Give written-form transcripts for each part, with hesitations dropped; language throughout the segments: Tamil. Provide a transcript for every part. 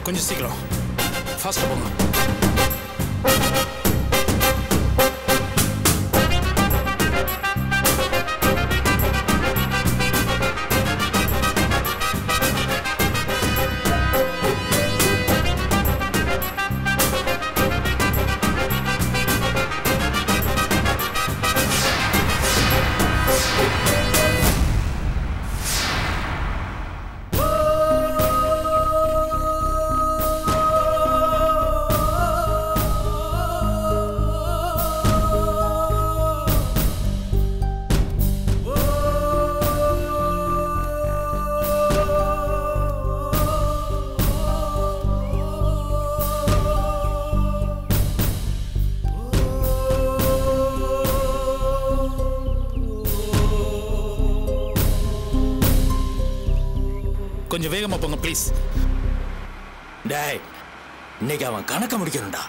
கொஞ்சம் சீக்கிரம் ஃபாஸ்ட்டாக போங்க. கொஞ்சம் வேகமா போங்க ப்ளீஸ். டேய், இன்னைக்கு அவன் கணக்க முடிக்கணும்டா.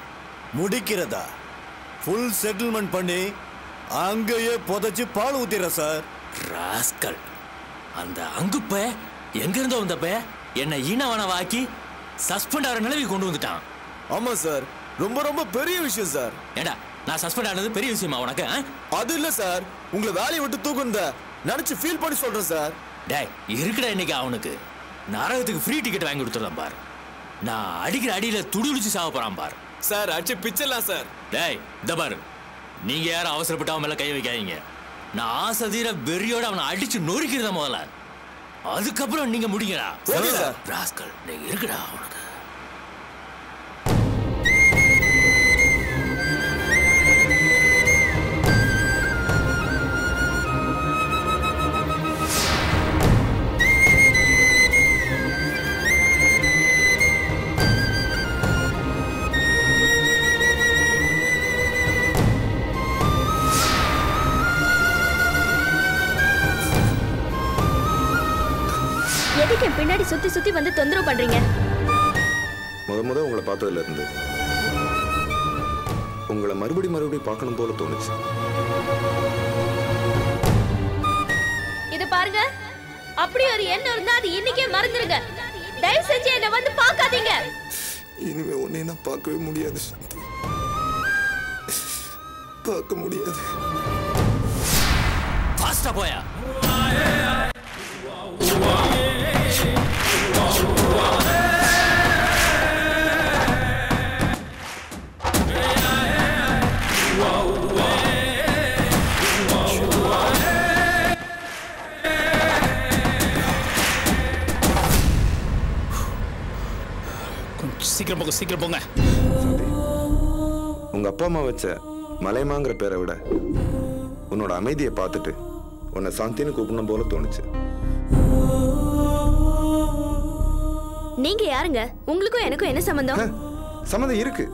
முடிக்கிறதா? ஃபுல் செட்டில்மெண்ட் பண்ணி அங்கேயே புதைச்சு பால் ஊத்திர சார். ராஸ்கல், அந்த அங்குப்ப எங்க இருந்தோ வந்தப்ப என்ன ஈனவனவாக்கி சஸ்பெண்ட் ஆகிற நிலைக்கு கொண்டு வந்துட்டான். ஆமா சார், ரொம்ப ரொம்ப பெரிய விஷயம் சார். ஏடா, நான் சஸ்பெண்ட் ஆனது பெரிய விஷயமா உனக்கு? அது இல்ல சார், உங்களை வேலையை விட்டு தூக்குந்த நினைச்சு ஃபீல் பண்ணி சொல்றேன் சார். டேய், இருக்குடா இன்னைக்கு அவனுக்கு நரகத்துக்கு ஃப்ரீ டிக்கெட் வாங்கி கொடுத்துடலாம் பார். நான் அடிக்கிற அடியில துடிச்சு சாவ போறான் பார். சார் அடிச்சு பிச்சலாம் சார். டேய், இந்த பாரு, நீங்க யாரும் அவசரப்பட்டு அவன் மேல கை வைக்காதீங்க. நான் ஆசை தீர வெறியோட அவனை அடிச்சு நொறுக்கிறத முதல்ல, அதுக்கப்புறம் நீங்க முடிங்கடா. ராஸ்கல், நீங்க இருக்குடா அவனுக்கு. எதுக்கு பின்னாடி சுத்தி சுத்தி வந்து தொந்தரவு பண்றீங்க? முத உங்களை பார்த்ததுல இருந்து உங்களை மறுபடியும் பார்க்கணும் போல தோணுச்சு. இது பாருங்க, அப்படி ஒரு எண்ணம் இருந்தா அது இன்னைக்கே மறந்துருங்க. தயவு செஞ்சு என்ன வந்து பார்க்காதீங்க. இனிமே உன்னை நான் பார்க்கவே முடியாது சாந்தி, பார்க்க முடியாது. ஃபாஸ்டா போயா. சீக்கிரம் போங்க, சீக்கிரம் போங்க. உங்க அப்பா அம்மா வச்ச மலைமாங்கிற பேரை விட உன்னோட அமைதியை பார்த்துட்டு உன்னை சாந்தின்னு கூப்பிடணும் போல தோணுச்சு. நீங்க யாருங்க? உங்களுக்கும் எனக்கும் என்ன சம்பந்தம்? சம்மந்தம் இருக்கு.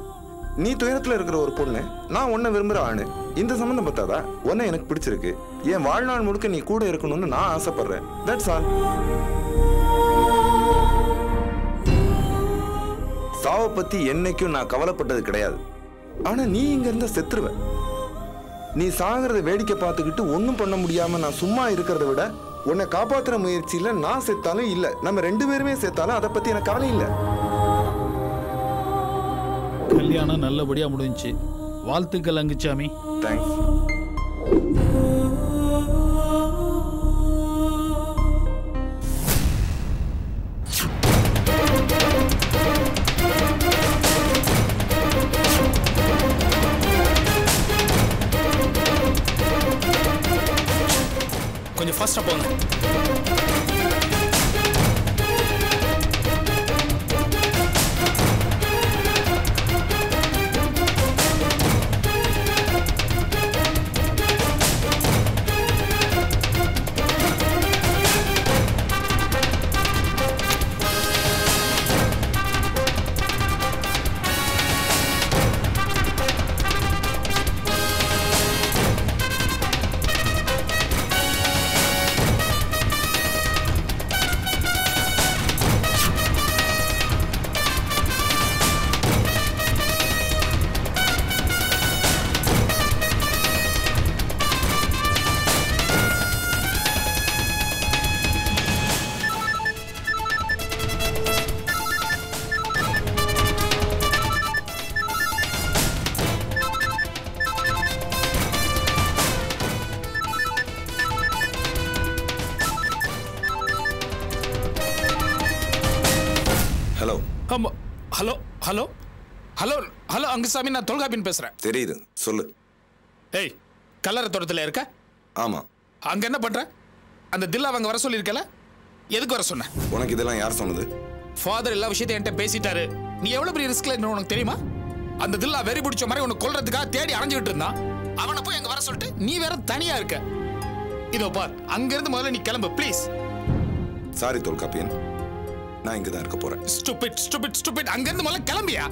நீ துயரத்துல இருக்கிற ஒரு பொண்ணு, நான் உன்னை விரும்புற ஆணு. இந்த சம்பந்தம் பார்த்தாதா உன்னை எனக்கு பிடிச்சிருக்கு. என் வாழ்நாள் முழுக்க நீ கூட இருக்கணும்னு நான் ஆசைப்படுறேன். That's all. சாவை பத்தி என்னைக்கும் நான் கவலைப்பட்டது கிடையாது. ஆனா நீ இங்க இருந்த செத்துருவ. நீ சாகிறத வேடிக்கை பார்த்துக்கிட்டு ஒன்னும் பண்ண முடியாம நான் சும்மா இருக்கிறத விட உன்னை காப்பாத்துற முயற்சியில நான் செத்தாலும் இல்ல, நம்ம 2 பேருமே செத்தாலும் அதை பத்தி எனக்கு கவலை இல்ல. கல்யாணம் நல்லபடியா முடிஞ்சுச்சு. வாழ்த்துக்கள் அங்குச்சாமி. தேங்க்ஸ். கொஞ்சம் ஃபாஸ்டா போங்க. Hello hello hello hello Angusamy, நான் தொல்காப்பின் பேசுறேன். தெரியுது, சொல்லு. ஏய், கல்லறை தோட்டத்தில் இருக்க? ஆமா. அங்க என்ன பண்ற? அந்த தில்லா அவங்க வர சொல்லியிருக்கல, எதுக்கு வர சொன்ன? உனக்கு இதெல்லாம் யார் சொன்னது? ஃபாதர் எல்லா விஷயத்தையும் என்கிட்ட பேசிட்டாரு. நீ எவ்வளவு பெரிய ரிஸ்க்ல இருக்க உனக்கு தெரியுமா? அந்த தில்லா வெறி பிடிச்ச மாதிரி உன்னை கொல்றதுக்காக தேடி அரைஞ்சுட்டு இருந்தான். அவனை போய் அங்க வர சொல்லிட்டு நீ வேற தனியா இருக்க. இதோ பார், அங்க இருந்து முதல்ல நீ கிளம்பு ப்ளீஸ். சாரி தொல்காப்பியன், நான் இங்க தான் இருக்க போறேன். ஸ்டூபிட் ஸ்டூபிட் ஸ்டூபிட், அங்க இருந்து முதல்ல கிளம்பியா?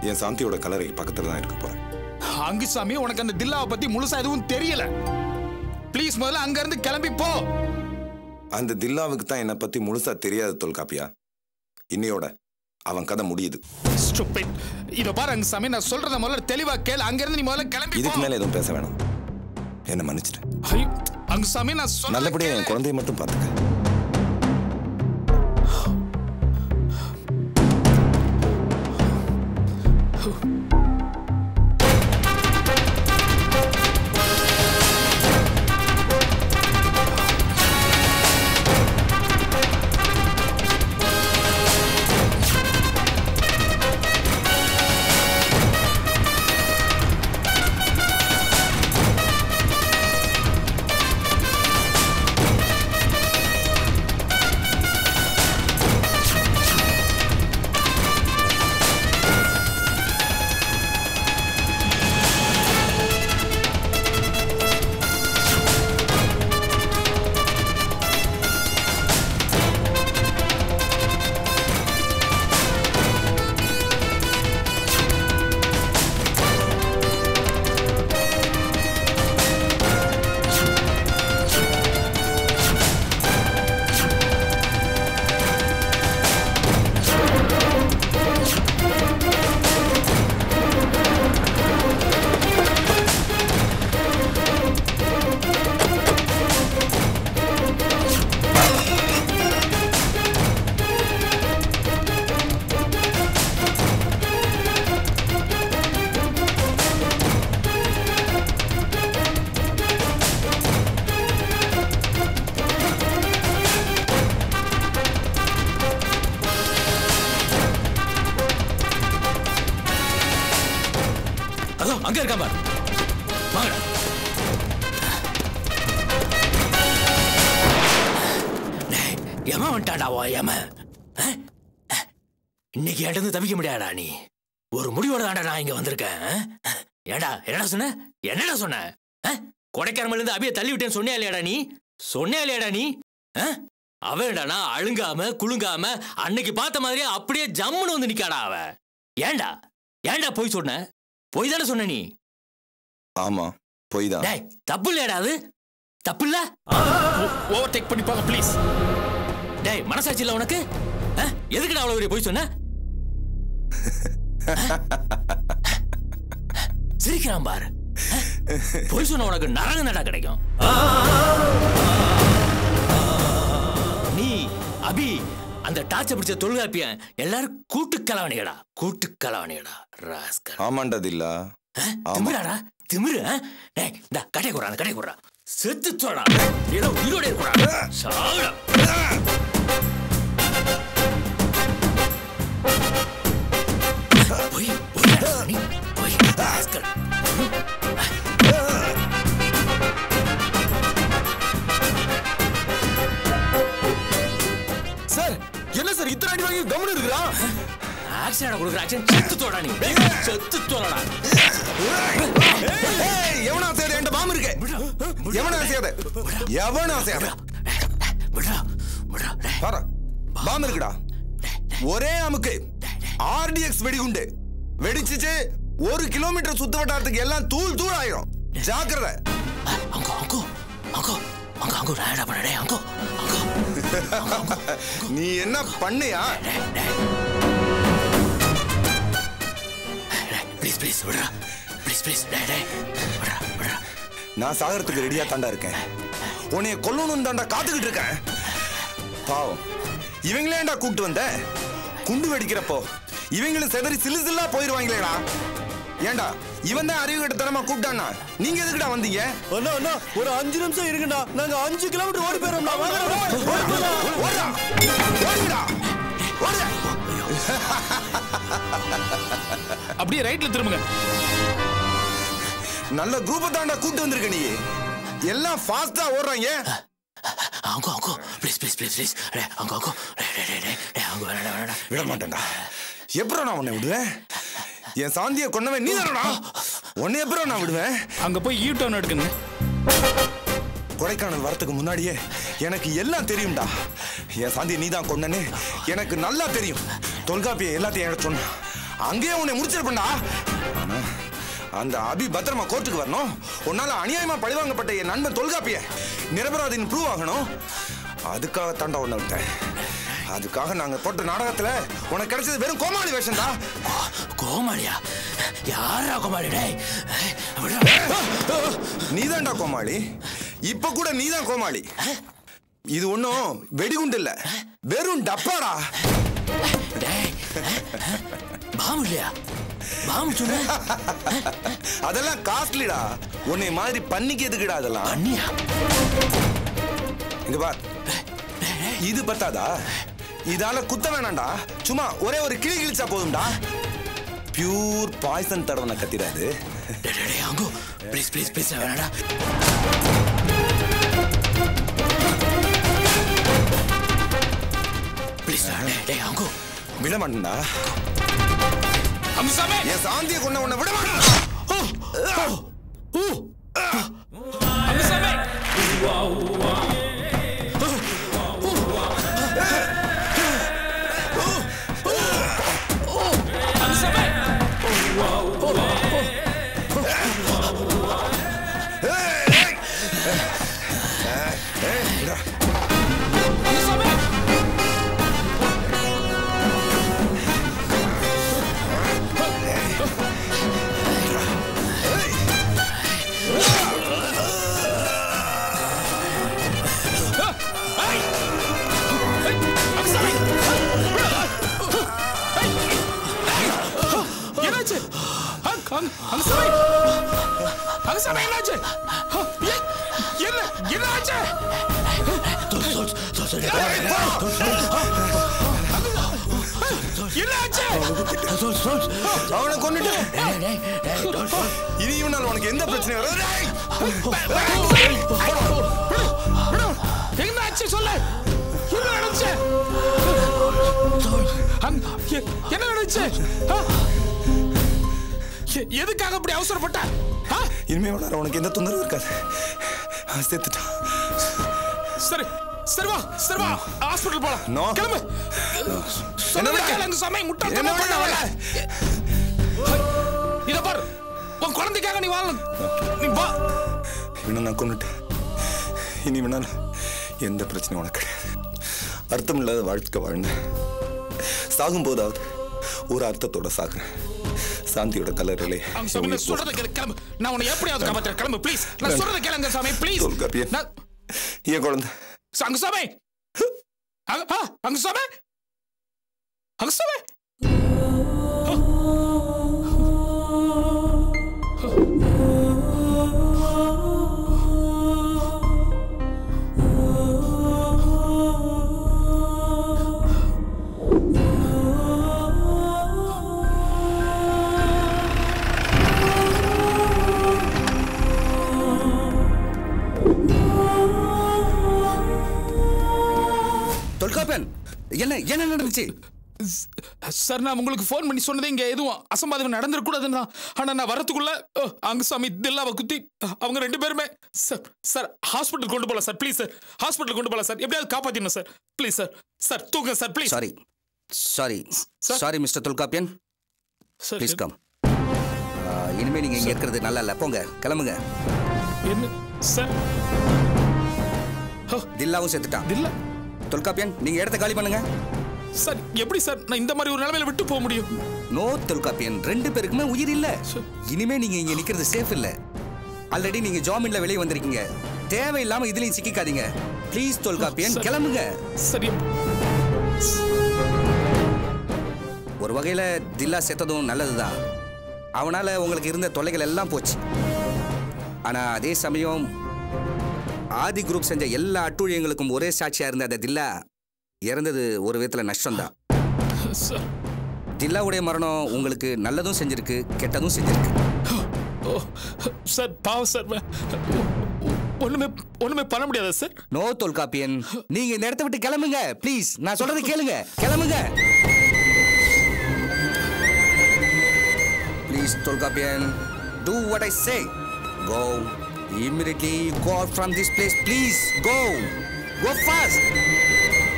என் சாந்தியோட கல்லறை பக்கத்துல தான் இருக்க போறேன். அங்குசாமி, உனக்கு அந்த தில்லாவை பத்தி முழுசா எதுவும் தெரியல. ப்ளீஸ் முதல்ல அங்க இருந்து கிளம்பி போ. அந்த தில்லாவுக்கு தான் என்னை பத்தி முழுசா தெரியாது தொல்காப்பியா. இன்னையோட அவன் கதை முடியுது. ஸ்டூபிட். இதோ பாரு அங்குசாமி, நான் சொல்றத முதல்ல தெளிவா கேளு. அங்க இருந்து நீ முதல்ல கிளம்பி போ. இதுக்கு மேல எதுவும் பேச வேணாம், என்ன மன்னிச்சிடு. ஐயோ அங்குசாமி, நான் சொல்றத நல்லபடியா என் குழந்தையை மட்டும் பாத்துக்க. அங்க இருக்கா பாரு, வாங்கடா. எம வந்துட்டாடா எம. இன்னைக்கு இடந்து தவிக்க முடியாடா. நீ ஒரு முடிவோட தாண்டா நான் இங்க வந்திருக்கேன். ஏடா என்னடா சொன்ன? என்னடா சொன்ன? கொடைக்காரமல இருந்து அபிய தள்ளி விட்டேன்னு சொன்னியா இல்லையாடா நீ? சொன்னியா இல்லையாடா நீ? அவன்டானா அழுங்காம குலுங்காம அன்னைக்கு பார்த்த மாதிரியே அப்படியே ஜம்முன்னு வந்து நிக்காடா அவ. ஏண்டா ஏண்டா போய் சொன்ன? போய் தானே சொன்ன நீ? ஆமா, போய் தான். டேய், தப்பு இல்லையாடா அது? தப்பு இல்ல? ஓவர்டேக் பண்ணி போங்க ப்ளீஸ். டேய், மனசாட்சி இல்ல உனக்கு? எதுக்குடா அவ்வளவு போய் சொன்ன? சிரிக்கிறான் பாரு. போய் சொன்ன உனக்கு நரக நடா கிடைக்கும். நீ அபி அந்த டார்ச்சர் பிடிச்ச தொல்காப்பியன் எல்லாரும் கூட்டு கலவணிகடா, கூட்டு கலவணிகடா. ராஸ்கல். ஆமாண்டா தில்லா. திமிராடா திமிரு. டேய், இந்த கட்டை குறா, அந்த கட்டை குறா. செத்து தோடா, ஏதோ உயிரோட குறா. சாவுடா. போய் போய் நீ போய் ராஸ்கல். சார், என்ன சார் இத்தனை அடி வாங்கி கவனம் இருக்குறா? ஆக்சிடென்ட் கொடுக்குற ஆக்சிடென்ட் செத்து தோடா நீ. செத்து தோடா. ஏய், எவனா சேத என்கிட்ட பாம்பு இருக்கு. எவனா சேத? எவனா சேத? விடா விடா. பாரு, பாம்பு இருக்குடா. ஒரே அமுக்கு ஆர்டிஎக்ஸ் வெடிகுண்டு வெடிச்சிச்சு. 1 கிலோமீட்டர் சுத்து வட்டாரத்துக்கு எல்லாம் தூள் தூள் ஆயிரும். ஜாக்கிரதை. அங்கோ அங்கோ அங்கோ அங்கோ அங்கோ ராடா பண்ணடே. அங்கோ அங்கோ. நீ என்ன பண்ணியா? ப்ளீஸ் ப்ளீஸ் விடா. Please please. டேய் டேய் விடா விடா. நான் சாகறதுக்கு ரெடியா தாண்டா இருக்கேன். உன்னைய கொல்லணும்னு தாண்டா காத்துக்கிட்டு இருக்கேன். பாவம், இவங்களேண்டா கூப்பிட்டு வந்த. குண்டு வெடிக்கிறப்போ இவங்களும் செதறி சிலு சில்லா போயிருவாங்களேடா. ஏண்டா இவன் தான் அறிவு கட்டத்தனமா கூப்பிட்டானா? நீங்க எதுக்குடா வந்தீங்க? அண்ணா அண்ணா, ஒரு 5 நிமிஷம் இருக்குண்ணா. நாங்க 5 கிலோமீட்டர் ஓடி போயிரோம்டா. அப்படியே ரைட்ல திரும்புங்க. நல்ல குரூப்பை தாண்டா கூட்டு வந்திருக்க நீ. எல்லாம் ஃபாஸ்டா ஓடுறாங்க. அங்கோ ப்ளீஸ் ப்ளீஸ் ப்ளீஸ் ப்ளீஸ் அங்கோ அங்கோ விட மாட்டேன்டா. எப்பறம் நான் உன்னை விடுவேன்? என் சாந்தியை கொண்டவன் நீ தானடா. உன்னை எப்பறம் நான் விடுவேன்? அங்க போய் யூ டர்ன் எடுக்கணும். கொடைக்கானல் வரத்துக்கு முன்னாடியே எனக்கு எல்லாம் தெரியும்டா. என் சாந்தியை நீ தான் கொண்டனே எனக்கு நல்லா தெரியும். தொல்காப்பியை எல்லாத்தையும் எனக்கு சொன்ன அங்கேயே உன்னை முடிச்சிருப்பேன்டா. ஆனா அந்த அபி பத்திரமா கோர்ட்டுக்கு வரணும். உன்னால அநியாயமா பழிவாங்கப்பட்ட என் நண்பன் தொல்காப்பிய நிரபராதின்னு ப்ரூவ் ஆகணும். அதுக்காக தாண்டா உன்னை விட்டேன். அதுக்காக நாங்க போட்ட நாடகத்துல உனக்கு கிடைச்சது வெறும் கோமாளி வேஷம் தான். கோமாளியா? யாரா கோமாளி? நீதான்டா கோமாளி. இப்ப கூட நீதான் கோமாளி. இது ஒன்னும் வெடிகுண்டு இல்ல, வெறும் டப்பாடா. பாம் இல்லையா? பாம் சொன்ன அதெல்லாம் காஸ்ட்லிடா. உன்னை மாதிரி பண்ணிக்கு எதுக்குடா அதெல்லாம்? பண்ணியா? இங்க பார், இது பத்தாதா? இதால குத்த வேணாம்டா. சும்மா ஒரே ஒரு கிளி கிழிச்சா போதும்டா. பியூர் பாய்சன் தடவன கத்திடாது. அங்கோ ப்ளீஸ் ப்ளீஸ் ப்ளீஸ் வேணாடா. ப்ளீஸ் அங்கோ விட மாட்டேன்டா. அம்சாமே என் சாந்தியை கொண்ட உன்னை விட மாட்டேன். அம்சாமே அவனை கொண்டுட்டு இனி இவனால் உனக்கு எந்த பிரச்சனையும் வராது. என்னாச்சு சொல்லு. என்ன நடந்துச்சு? என்ன நடந்துச்சு? எதுக்காக அப்படி அவசரப்பட்ட? இனிமே உனக்கு எந்த தொந்தரவும் இருக்காது. செத்துட்டான். சரி சரி வா, சரி வா, ஹாஸ்பிடல் போலாம். நோ கிளம்பு. என்ன கேளுங்க சாமி, முட்டாள்தனமா பண்ணாத. இத பாரு, உன் குழந்தைக்காக நீ வாழணும். நீ வா. இவனை நான் கொண்டுட்டேன். இனி இவனால எந்த பிரச்சனையும் உனக்கு கிடையாது. அர்த்தம் இல்லாத வாழ்க்கை வாழ்ந்தேன். சாகும் போதாவது ஒரு அர்த்தத்தோட சாகுறேன். சாந்தியோட கலரிலே சொல்றத கேளு. கிளம்பு. நான் உன்னை எப்படியாவது காப்பாத்துறேன். கிளம்பு ப்ளீஸ். நான் சொல்றத கேளுங்க சாமி ப்ளீஸ். என் குழந்தை அங்க சாமி, அங்க சாமி, அங்க சாமி. தொல்காப்பியன், என்ன என்ன நடந்துச்சு? சார், நான் உங்களுக்கு ஃபோன் பண்ணி சொன்னதே இங்க எதுவும் அசம்பாவிதம் நடந்துடக்கூடாதுன்னு தான். ஆனா நான் வரத்துக்குள்ள அங்க சாமி தில்லாவை குத்தி அவங்க ரெண்டு பேருமே சார் ஹாஸ்பிட்டல் கொண்டு போகலாம் சார். ப்ளீஸ் சார், ஹாஸ்பிட்டல் கொண்டு போகலாம் சார். எப்படியாவது காப்பாத்திடணும் சார். Please sir. சார் தூங்க sir please. Sorry sorry sorry mister Tholkappiyan, please come. இனிமே நீங்க இங்க இருக்கிறது நல்லா இல்ல. போங்க, கிளம்புங்க. என்ன சார்? தில்லாவும் செத்துட்டான். தில்லா? தொல்காப்பியன், நீங்க இடத்த காலி பண்ணுங்க. சார் எப்படி சார் நான் இந்த மாதிரி ஒரு நிலைமையில விட்டு போக முடியும்? நோ தொல்காப்பியன், ரெண்டு பேருக்குமே உயிர் இல்ல. இனிமே நீங்க இங்க நிக்கிறது சேஃப் இல்ல. ஆல்ரெடி நீங்க ஜாமீன்ல வெளியே வந்திருக்கீங்க. தேவையில்லாம இதுலயும் சிக்கிக்காதீங்க. ப்ளீஸ் தொல்காப்பியன், கிளம்புங்க. சரி. ஒரு வகையில தில்லா செத்ததும் நல்லதுதான். அவனால உங்களுக்கு இருந்த தொல்லைகள் எல்லாம் போச்சு. ஆனா அதே சமயம் ஆதி குரூப் செஞ்ச எல்லா அட்டூழியங்களுக்கும் ஒரே சாட்சியா இருந்த அந்த தில்லா இறந்தது ஒரு விதத்துல நஷ்டம்தான். தில்லாவுடைய மரணம் உங்களுக்கு நல்லதும் செஞ்சிருக்கு கெட்டதும் செஞ்சிருக்கு. சார் பாவம் சார், ஒண்ணுமே பண்ண முடியாதா சார்? நோ தொல்காப்பியன், நீங்க இந்த இடத்தை விட்டு கிளம்புங்க ப்ளீஸ். நான் சொல்றது கேளுங்க, கிளம்புங்க please. Tholkappiyan, do what I say. Go immediately, go out from this place, please. Go fast.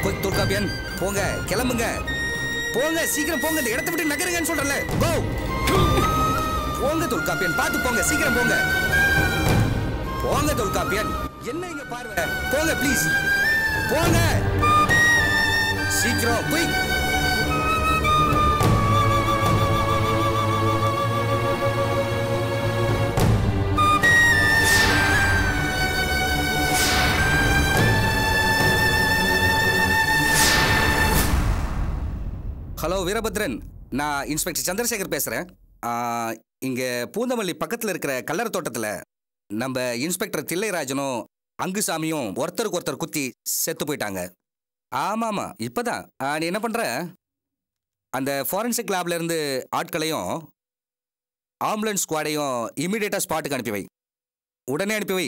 quick Tholkappiyan, போங்க, கிளம்புங்க, போங்க, சீக்கிரம் போங்க, இந்த இடத்தை விட்டு நகருங்கன்னு சொல்றல. Go போங்க தொல்காப்பியன், பார்த்து போங்க, சீக்கிரம் போங்க, போங்க தொல்காப்பியன். என்ன இங்க பார்வை, போங்க ப்ளீஸ், போங்க சீக்கிரம், குயிக். ஹலோ வீரபத்ரன், நான் இன்ஸ்பெக்டர் சந்திரசேகர் பேசுறேன். இங்க பூந்தமல்லி பக்கத்துல இருக்கிற கல்லற தோட்டத்துல நம்ம இன்ஸ்பெக்டர் தில்லைராஜனும் அங்குசாமியும் ஒருத்தருக்கு ஒருத்தர் குத்தி செத்து போயிட்டாங்க. ஆமாமா, இப்பதான். நீ என்ன பண்ற, அந்த ஃபாரன்சிக் லேப்ல இருந்து ஆட்களையும் ஆம்புலன்ஸ் ஸ்குவாடையும் இமீடியட்டா ஸ்பாட்டுக்கு அனுப்பி வை, உடனே அனுப்பி வை.